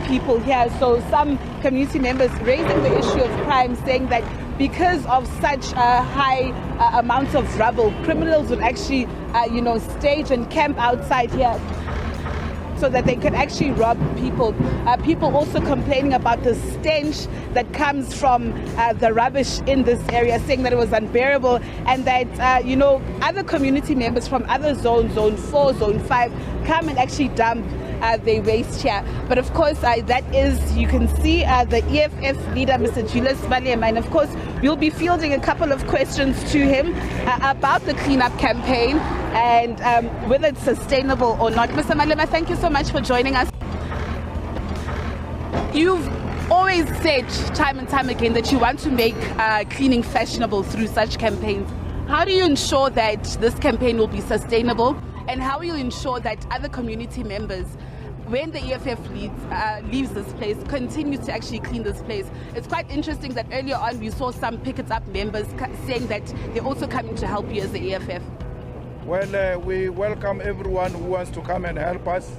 people here. So some community members raising the issue of crime, saying that because of such high amounts of rubble, criminals would actually, stage and camp outside here so that they could actually rob people. People also complaining about the stench that comes from the rubbish in this area, saying that it was unbearable, and that, other community members from other zones, Zone 4, Zone 5, come and actually dump their waste here. But of course, that is, you can see the EFF leader, Mr. Julius Malema, and of course, we'll be fielding a couple of questions to him about the cleanup campaign and whether it's sustainable or not. Mr. Malema, thank you so much for joining us. You've always said time and time again that you want to make cleaning fashionable through such campaigns. How do you ensure that this campaign will be sustainable, and how will you ensure that other community members, when the EFF leaves this place, continue to actually clean this place? It's quite interesting that earlier on we saw some Pick It Up members saying that they're also coming to help you as the EFF. Well, we welcome everyone who wants to come and help us.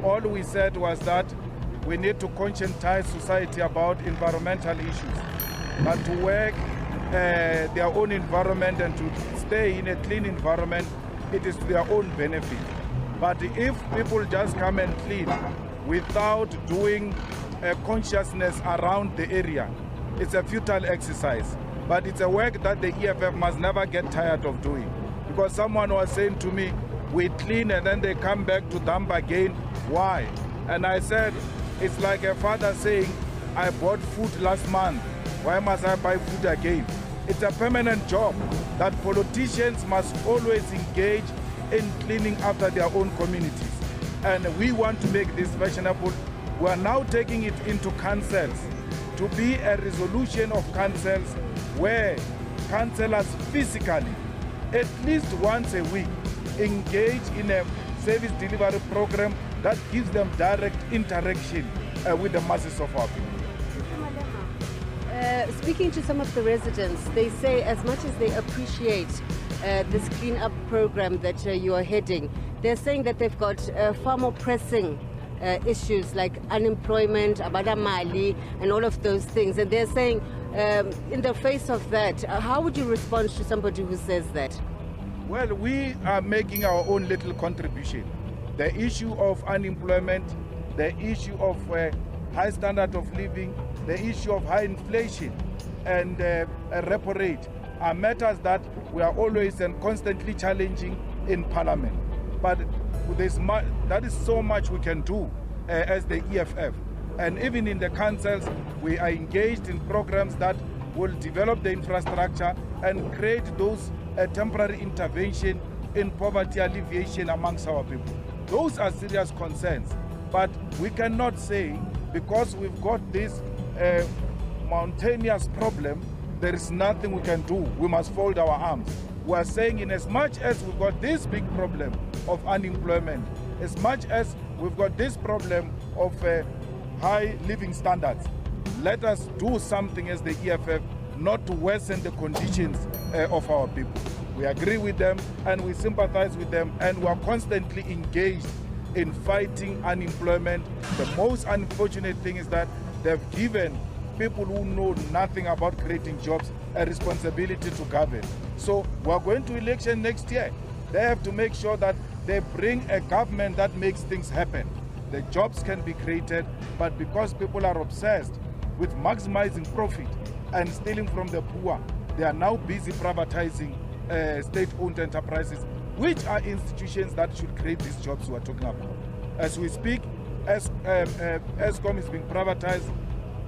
All we said was that we need to conscientize society about environmental issues, but to work their own environment and to stay in a clean environment, it is to their own benefit. But if people just come and clean without doing a consciousness around the area, it's a futile exercise. But it's a work that the EFF must never get tired of doing. Because someone was saying to me, we clean and then they come back to dump again. Why? And I said, it's like a father saying, I bought food last month. Why must I buy food again? It's a permanent job that politicians must always engage in cleaning after their own communities. And we want to make this fashionable. We are now taking it into councils to be a resolution of councils where councillors physically, at least once a week, engage in a service delivery program that gives them direct interaction with the masses of our people. Speaking to some of the residents, they say as much as they appreciate this clean-up program that you are heading, they're saying that they've got far more pressing issues like unemployment, abadamali, and all of those things. And they're saying, in the face of that, how would you respond to somebody who says that? Well, we are making our own little contribution. The issue of unemployment, the issue of high standard of living, the issue of high inflation and a repo rate are matters that we are always and constantly challenging in Parliament. But that is so much we can do as the EFF. And even in the councils, we are engaged in programs that will develop the infrastructure and create those temporary intervention in poverty alleviation amongst our people. Those are serious concerns. But we cannot say, because we've got this mountainous problem, there is nothing we can do. We must fold our arms. We are saying, in as much as we've got this big problem of unemployment, as much as we've got this problem of high living standards, let us do something as the EFF not to worsen the conditions of our people. We agree with them and we sympathize with them, and we are constantly engaged in fighting unemployment. The most unfortunate thing is that they've given people who know nothing about creating jobs a responsibility to govern. So we're going to election next year. They have to make sure that they bring a government that makes things happen. The jobs can be created, but because people are obsessed with maximizing profit and stealing from the poor, they are now busy privatizing state-owned enterprises, which are institutions that should create these jobs we are talking about. As we speak, ESCOM is being privatized.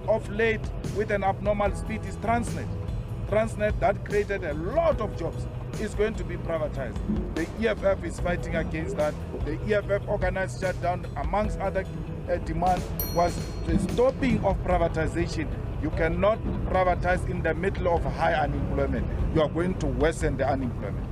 Of late, with an abnormal speed, is Transnet. Transnet, that created a lot of jobs, is going to be privatized. The EFF is fighting against that. The EFF organized shutdown, amongst other demands, was the stopping of privatization. You cannot privatize in the middle of high unemployment. You are going to worsen the unemployment.